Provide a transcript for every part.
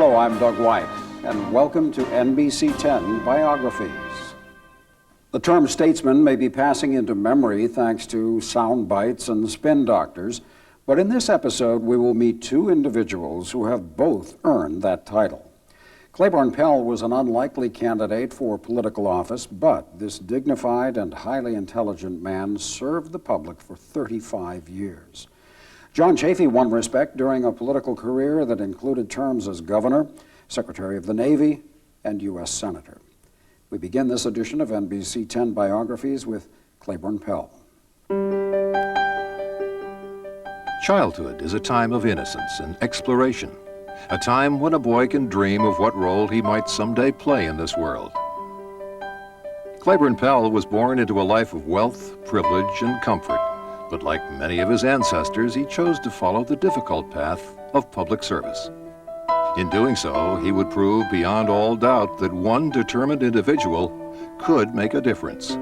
Hello, I'm Doug White, and welcome to NBC 10 Biographies. The term statesman may be passing into memory thanks to sound bites and spin doctors, but in this episode we will meet two individuals who have both earned that title. Claiborne Pell was an unlikely candidate for political office, but this dignified and highly intelligent man served the public for 35 years. John Chafee won respect during a political career that included terms as governor, Secretary of the Navy, and U.S. Senator. We begin this edition of NBC 10 Biographies with Claiborne Pell. Childhood is a time of innocence and exploration, a time when a boy can dream of what role he might someday play in this world. Claiborne Pell was born into a life of wealth, privilege, and comfort, but like many of his ancestors, he chose to follow the difficult path of public service. In doing so, he would prove beyond all doubt that one determined individual could make a difference.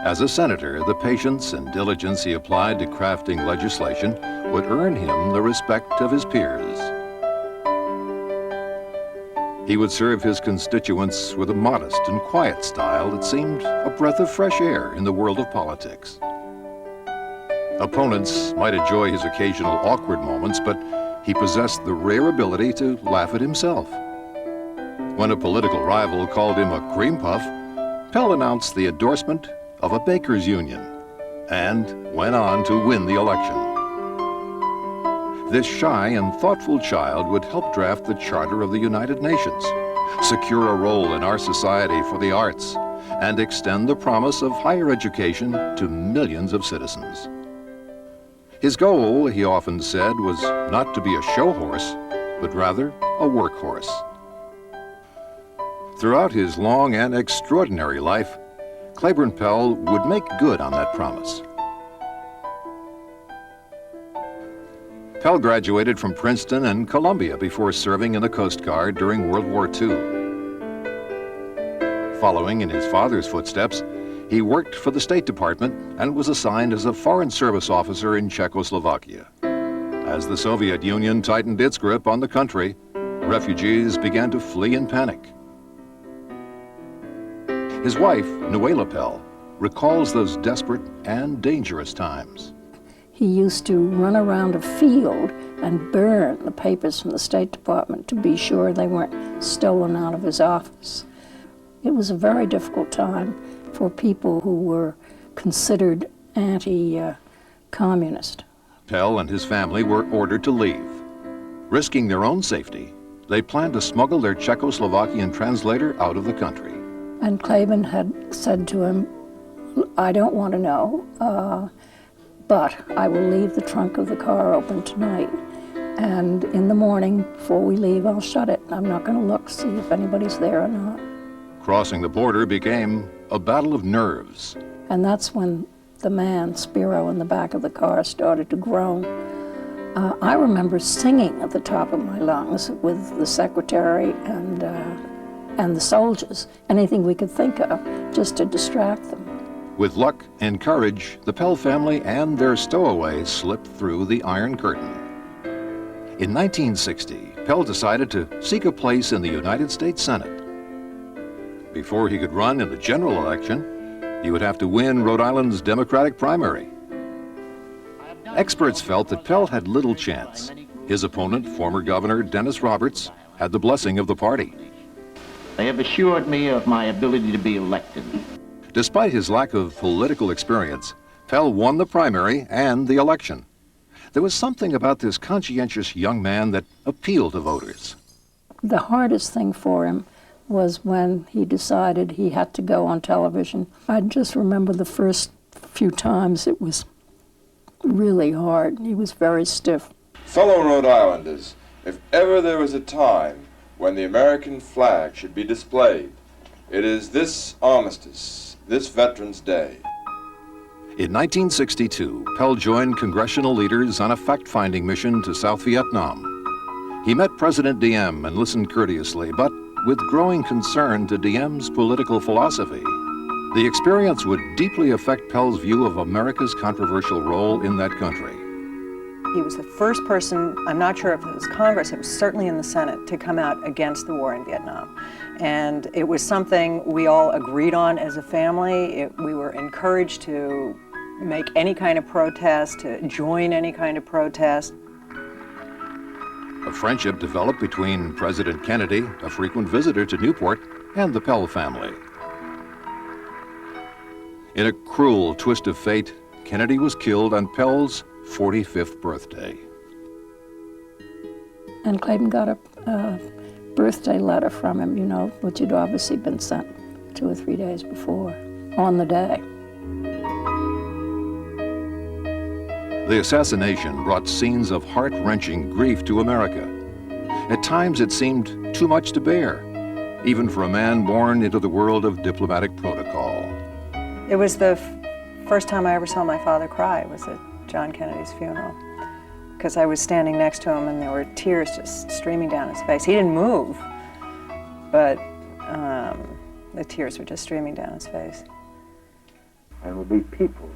As a senator, the patience and diligence he applied to crafting legislation would earn him the respect of his peers. He would serve his constituents with a modest and quiet style that seemed a breath of fresh air in the world of politics. Opponents might enjoy his occasional awkward moments, but he possessed the rare ability to laugh at himself. When a political rival called him a cream puff, Pell announced the endorsement of a bakers' union and went on to win the election. This shy and thoughtful child would help draft the Charter of the United Nations, secure a role in our society for the arts, and extend the promise of higher education to millions of citizens. His goal, he often said, was not to be a show horse, but rather a workhorse. Throughout his long and extraordinary life, Claiborne Pell would make good on that promise. Pell graduated from Princeton and Columbia before serving in the Coast Guard during World War II. Following in his father's footsteps, he worked for the State Department and was assigned as a Foreign Service officer in Czechoslovakia. As the Soviet Union tightened its grip on the country, refugees began to flee in panic. His wife, Nuala Pell, recalls those desperate and dangerous times. He used to run around a field and burn the papers from the State Department to be sure they weren't stolen out of his office. It was a very difficult time for people who were considered anti-communist. Pell and his family were ordered to leave. Risking their own safety, they planned to smuggle their Czechoslovakian translator out of the country. And Claiborne had said to him, I don't want to know, but I will leave the trunk of the car open tonight. And in the morning, before we leave, I'll shut it. I'm not going to look, see if anybody's there or not. Crossing the border became a battle of nerves. And that's when the man, Spiro, in the back of the car started to groan. I remember singing at the top of my lungs with the secretary and the soldiers, anything we could think of, just to distract them. With luck and courage, the Pell family and their stowaway slipped through the Iron Curtain. In 1960, Pell decided to seek a place in the United States Senate. Before he could run in the general election, he would have to win Rhode Island's Democratic primary. Experts felt that Pell had little chance. His opponent, former Governor Dennis Roberts, had the blessing of the party. They have assured me of my ability to be elected. Despite his lack of political experience, Pell won the primary and the election. There was something about this conscientious young man that appealed to voters. The hardest thing for him was when he decided he had to go on television. I just remember the first few times it was really hard. He was very stiff. Fellow Rhode Islanders, if ever there was a time when the American flag should be displayed, it is this armistice, this Veterans Day. In 1962, Pell joined congressional leaders on a fact-finding mission to South Vietnam. He met President Diem and listened courteously, but with growing concern to Diem's political philosophy. The experience would deeply affect Pell's view of America's controversial role in that country. He was the first person, I'm not sure if it was Congress, it was certainly in the Senate, to come out against the war in Vietnam. And it was something we all agreed on as a family. We were encouraged to make any kind of protest, to join any kind of protest. A friendship developed between President Kennedy, a frequent visitor to Newport, and the Pell family. In a cruel twist of fate, Kennedy was killed on Pell's 45th birthday. And Claiborne got a birthday letter from him, you know, which had obviously been sent 2 or 3 days before, on the day. The assassination brought scenes of heart-wrenching grief to America. At times it seemed too much to bear, even for a man born into the world of diplomatic protocol. It was the first time I ever saw my father cry, was at John Kennedy's funeral, because I was standing next to him and there were tears just streaming down his face. He didn't move, but the tears were just streaming down his face. And will be peopled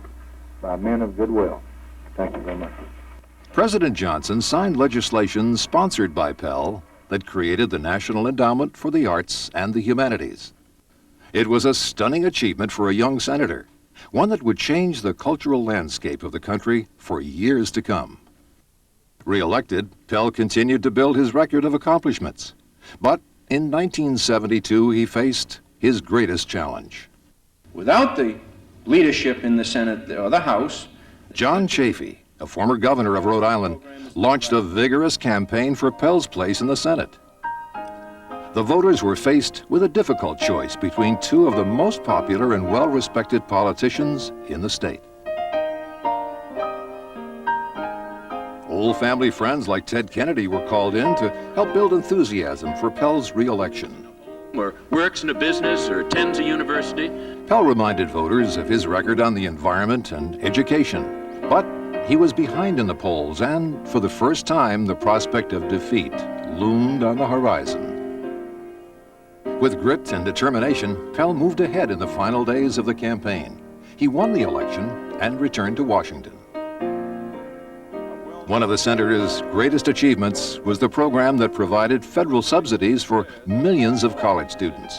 by men of goodwill. Thank you very much. President Johnson signed legislation sponsored by Pell that created the National Endowment for the Arts and the Humanities. It was a stunning achievement for a young senator, one that would change the cultural landscape of the country for years to come. Re-elected, Pell continued to build his record of accomplishments. But in 1972, he faced his greatest challenge. Without the leadership in the Senate or the House, John Chafee, a former governor of Rhode Island, launched a vigorous campaign for Pell's place in the Senate. The voters were faced with a difficult choice between two of the most popular and well-respected politicians in the state. Old family friends like Ted Kennedy were called in to help build enthusiasm for Pell's re-election. Or works in a business or attends a university. Pell reminded voters of his record on the environment and education, but he was behind in the polls, and for the first time, the prospect of defeat loomed on the horizon. With grit and determination, Pell moved ahead in the final days of the campaign. He won the election and returned to Washington. One of the senator's greatest achievements was the program that provided federal subsidies for millions of college students.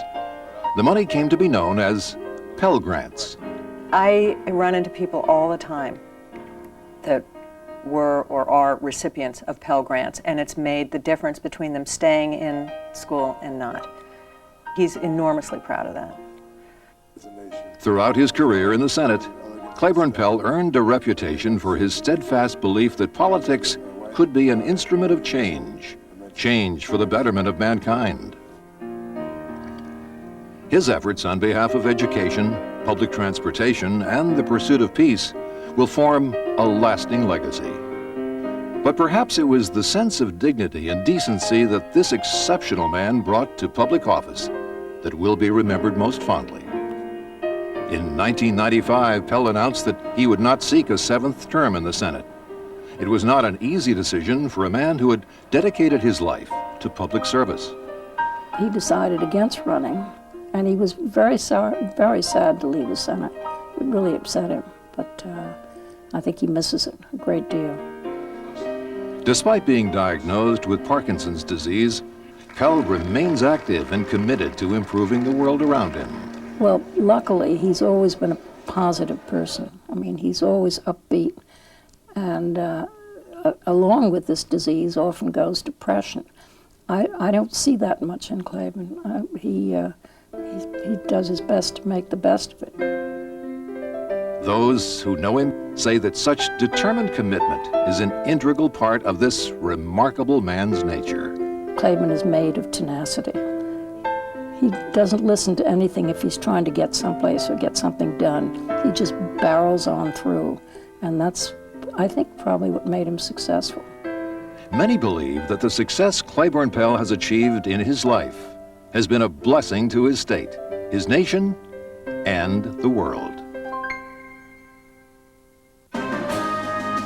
The money came to be known as Pell Grants. I run into people all the time that were or are recipients of Pell Grants, and it's made the difference between them staying in school and not. He's enormously proud of that. Throughout his career in the Senate, Claiborne Pell earned a reputation for his steadfast belief that politics could be an instrument of change, change for the betterment of mankind. His efforts on behalf of education, public transportation, and the pursuit of peace will form a lasting legacy. But perhaps it was the sense of dignity and decency that this exceptional man brought to public office that will be remembered most fondly. In 1995, Pell announced that he would not seek a 7th term in the Senate. It was not an easy decision for a man who had dedicated his life to public service. He decided against running, and he was very sad to leave the Senate. It really upset him, but I think he misses it a great deal. Despite being diagnosed with Parkinson's disease, Pell remains active and committed to improving the world around him. Well, luckily, he's always been a positive person. I mean, he's always upbeat. And along with this disease often goes depression. I don't see that much in Claiborne. He does his best to make the best of it. Those who know him say that such determined commitment is an integral part of this remarkable man's nature. Claiborne is made of tenacity. He doesn't listen to anything if he's trying to get someplace or get something done. He just barrels on through, and that's, I think, probably what made him successful. Many believe that the success Claiborne Pell has achieved in his life has been a blessing to his state, his nation, and the world.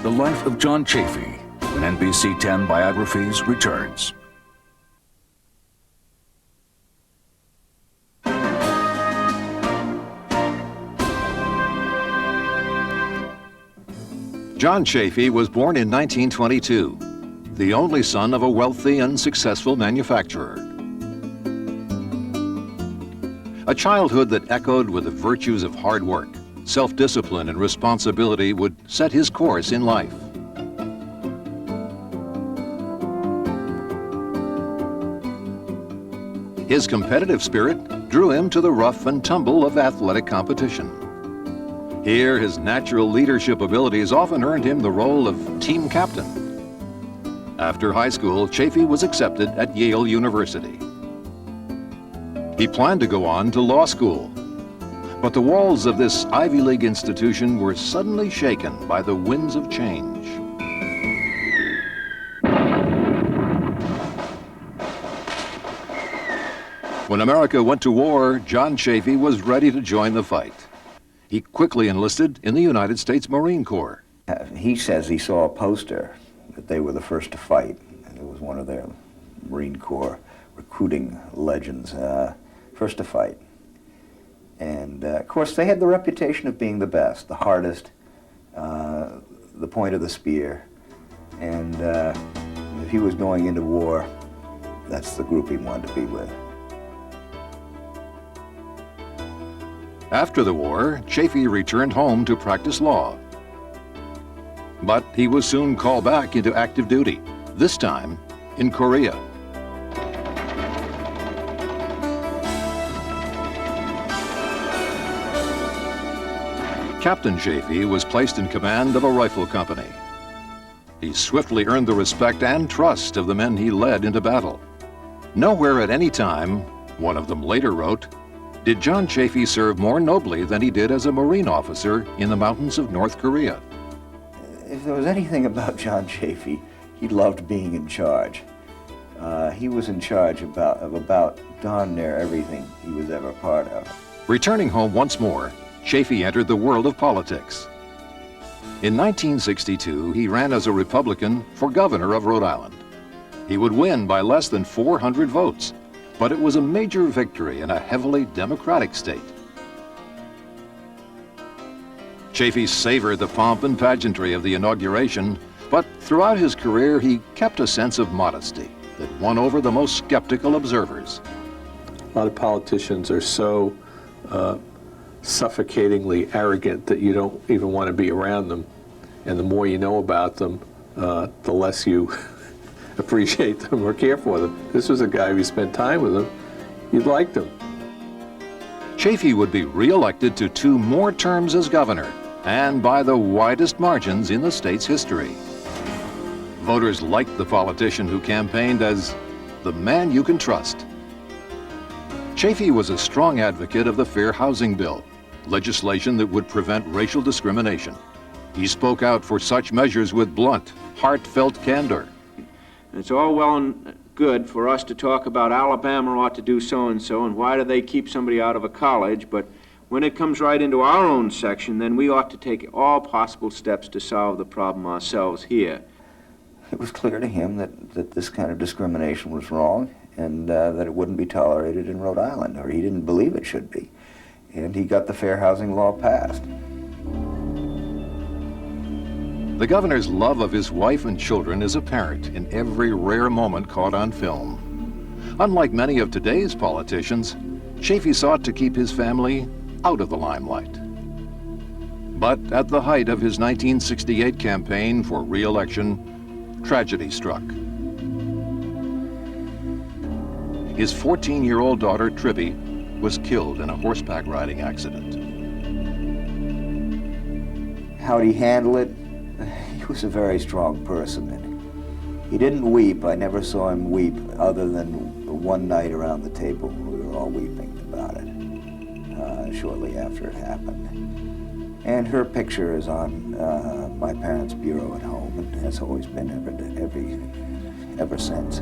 The Life of John Chafee, when NBC 10 Biographies returns. John Chafee was born in 1922, the only son of a wealthy and successful manufacturer. A childhood that echoed with the virtues of hard work, self-discipline, and responsibility would set his course in life. His competitive spirit drew him to the rough and tumble of athletic competition. Here, his natural leadership abilities often earned him the role of team captain. After high school, Chafee was accepted at Yale University. He planned to go on to law school, but the walls of this Ivy League institution were suddenly shaken by the winds of change. When America went to war, John Chafee was ready to join the fight. He quickly enlisted in the United States Marine Corps. He says he saw a poster that they were the first to fight. It was one of their Marine Corps recruiting legends, first to fight. And of course, they had the reputation of being the best, the hardest, the point of the spear. And if he was going into war, that's the group he wanted to be with. After the war, Chafee returned home to practice law. But he was soon called back into active duty, this time in Korea. Captain Chafee was placed in command of a rifle company. He swiftly earned the respect and trust of the men he led into battle. Nowhere at any time, one of them later wrote, did John Chafee serve more nobly than he did as a Marine officer in the mountains of North Korea. If there was anything about John Chafee, he loved being in charge. He was in charge of about darn near everything he was ever part of. Returning home once more, Chafee entered the world of politics. In 1962, he ran as a Republican for governor of Rhode Island. He would win by less than 400 votes, but it was a major victory in a heavily Democratic state. Chafee savored the pomp and pageantry of the inauguration, but throughout his career, he kept a sense of modesty that won over the most skeptical observers. A lot of politicians are so suffocatingly arrogant that you don't even want to be around them. And the more you know about them, the less you appreciate them or care for them. This was a guy, if you spent time with him, you'd liked him. Chafee would be re-elected to 2 more terms as governor, and by the widest margins in the state's history. Voters liked the politician who campaigned as the man you can trust. Chafee was a strong advocate of the Fair Housing Bill, legislation that would prevent racial discrimination. He spoke out for such measures with blunt, heartfelt candor. It's all well and good for us to talk about Alabama ought to do so-and-so and why do they keep somebody out of a college, but when it comes right into our own section, then we ought to take all possible steps to solve the problem ourselves here. It was clear to him that this kind of discrimination was wrong and that it wouldn't be tolerated in Rhode Island, or he didn't believe it should be. And he got the fair housing law passed. The governor's love of his wife and children is apparent in every rare moment caught on film. Unlike many of today's politicians, Chafee sought to keep his family out of the limelight. But at the height of his 1968 campaign for re-election, tragedy struck. His 14-year-old daughter, Tribby, was killed in a horseback riding accident. How'd he handle it? He was a very strong person. And he didn't weep. I never saw him weep other than one night around the table. We were all weeping about it shortly after it happened. And her picture is on my parents' bureau at home and has always been ever since.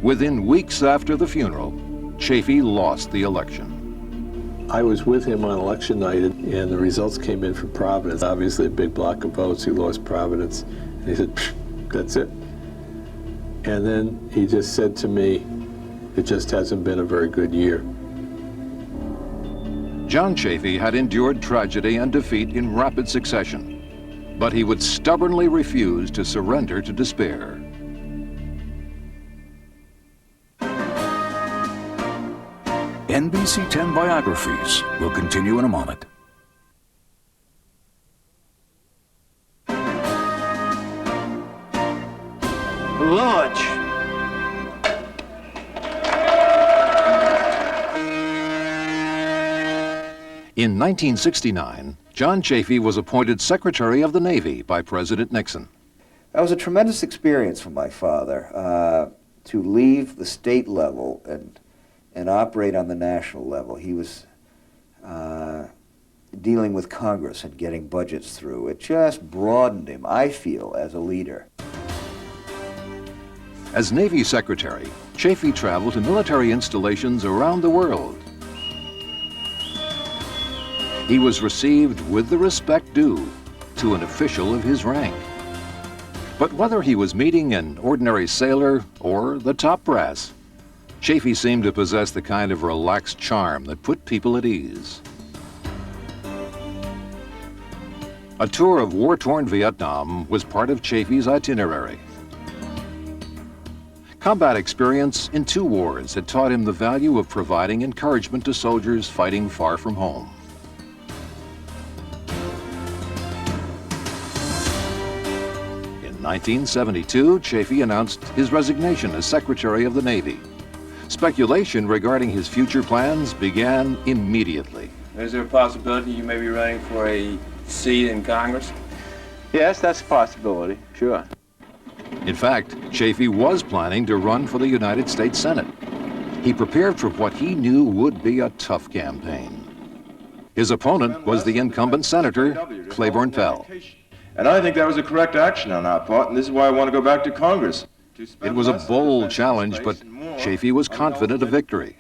Within weeks after the funeral, Chafee lost the election. I was with him on election night, and the results came in for Providence. Obviously a big block of votes. He lost Providence. And he said, that's it. And then he just said to me, it just hasn't been a very good year. John Chafee had endured tragedy and defeat in rapid succession, but he would stubbornly refuse to surrender to despair. NBC 10 Biographies will continue in a moment. Lodge. In 1969, John Chafee was appointed Secretary of the Navy by President Nixon. That was a tremendous experience for my father, to leave the state level and operate on the national level. He was dealing with Congress and getting budgets through. It just broadened him, I feel, as a leader. As Navy Secretary, Chafee traveled to military installations around the world. He was received with the respect due to an official of his rank. But whether he was meeting an ordinary sailor or the top brass, Chafee seemed to possess the kind of relaxed charm that put people at ease. A tour of war-torn Vietnam was part of Chafee's itinerary. Combat experience in 2 wars had taught him the value of providing encouragement to soldiers fighting far from home. In 1972, Chafee announced his resignation as Secretary of the Navy. Speculation regarding his future plans began immediately. Is there a possibility you may be running for a seat in Congress? Yes, that's a possibility, sure. In fact, Chafee was planning to run for the United States Senate. He prepared for what he knew would be a tough campaign. His opponent was the incumbent Senator, Claiborne Pell. And I think that was a correct action on our part, and this is why I want to go back to Congress. It was a bold challenge, but Chafee was confident of victory.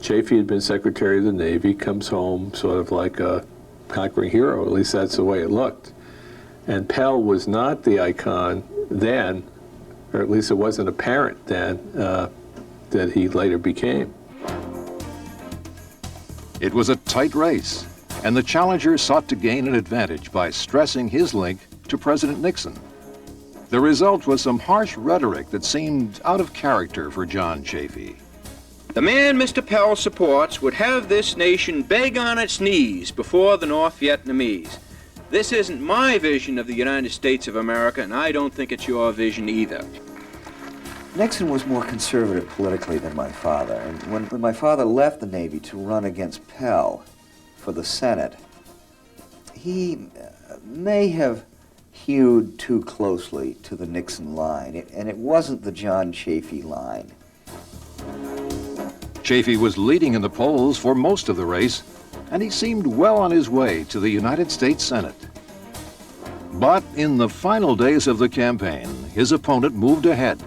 Chafee had been Secretary of the Navy, comes home sort of like a conquering hero, at least that's the way it looked. And Pell was not the icon then, or at least it wasn't apparent then, that he later became. It was a tight race, and the challenger sought to gain an advantage by stressing his link to President Nixon. The result was some harsh rhetoric that seemed out of character for John Chafee. The man Mr. Pell supports would have this nation beg on its knees before the North Vietnamese. This isn't my vision of the United States of America, and I don't think it's your vision either. Nixon was more conservative politically than my father, and when my father left the Navy to run against Pell for the Senate, he may have hewed too closely to the Nixon line, and it wasn't the John Chafee line. Chafee was leading in the polls for most of the race, and he seemed well on his way to the United States Senate. But in the final days of the campaign, his opponent moved ahead,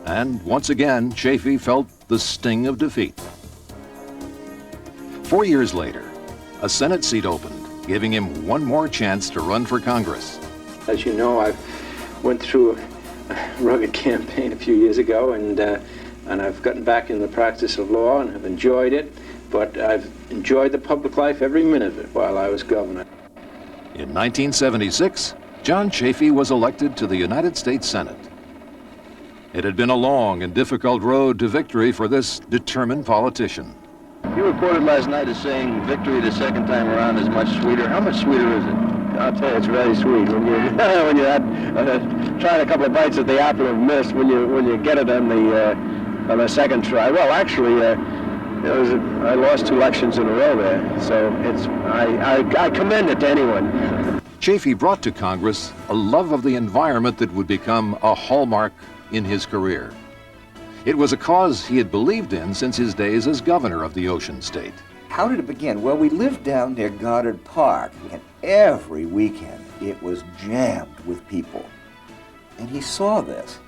and once again, Chafee felt the sting of defeat. 4 years later, a Senate seat opened, giving him one more chance to run for Congress. As you know, I went through a rugged campaign a few years ago, and I've gotten back in the practice of law and have enjoyed it, but I've enjoyed the public life every minute of it while I was governor. In 1976, John Chafee was elected to the United States Senate. It had been a long and difficult road to victory for this determined politician. You reported last night as saying victory the second time around is much sweeter. How much sweeter is it? I'll tell you, it's very sweet when you when you had tried a couple of bites at the apple and missed. When you get it on the second try. Well, actually, I lost 2 elections in a row there, so I commend it to anyone. Chafee brought to Congress a love of the environment that would become a hallmark in his career. It was a cause he had believed in since his days as governor of the Ocean State. How did it begin? Well, we lived down near Goddard Park, and every weekend it was jammed with people. And he saw this,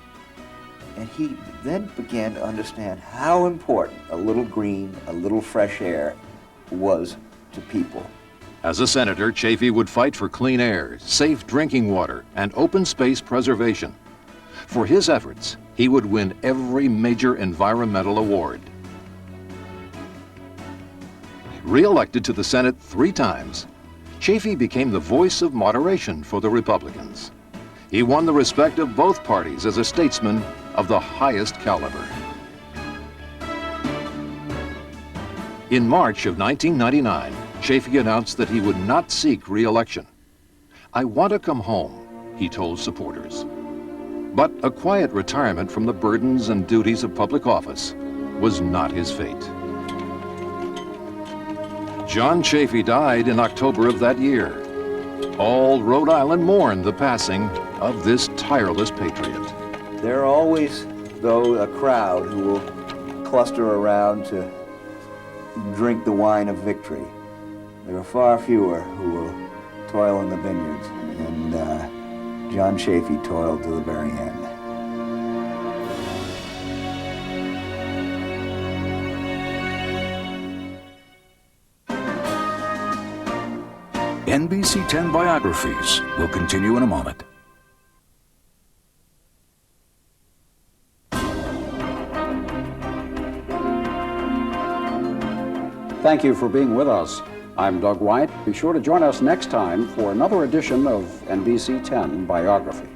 and he then began to understand how important a little green, a little fresh air was to people. As a senator, Chafee would fight for clean air, safe drinking water, and open space preservation. For his efforts, he would win every major environmental award. Re-elected to the Senate 3 times, Chafee became the voice of moderation for the Republicans. He won the respect of both parties as a statesman of the highest caliber. In March of 1999, Chafee announced that he would not seek re-election. "I want to come home," he told supporters. But a quiet retirement from the burdens and duties of public office was not his fate. John Chafee died in October of that year. All Rhode Island mourned the passing of this tireless patriot. There are always, though, a crowd who will cluster around to drink the wine of victory. There are far fewer who will toil in the vineyards, and John Chafee toiled to the very end. NBC 10 Biographies will continue in a moment. Thank you for being with us. I'm Doug White. Be sure to join us next time for another edition of NBC 10 Biographies.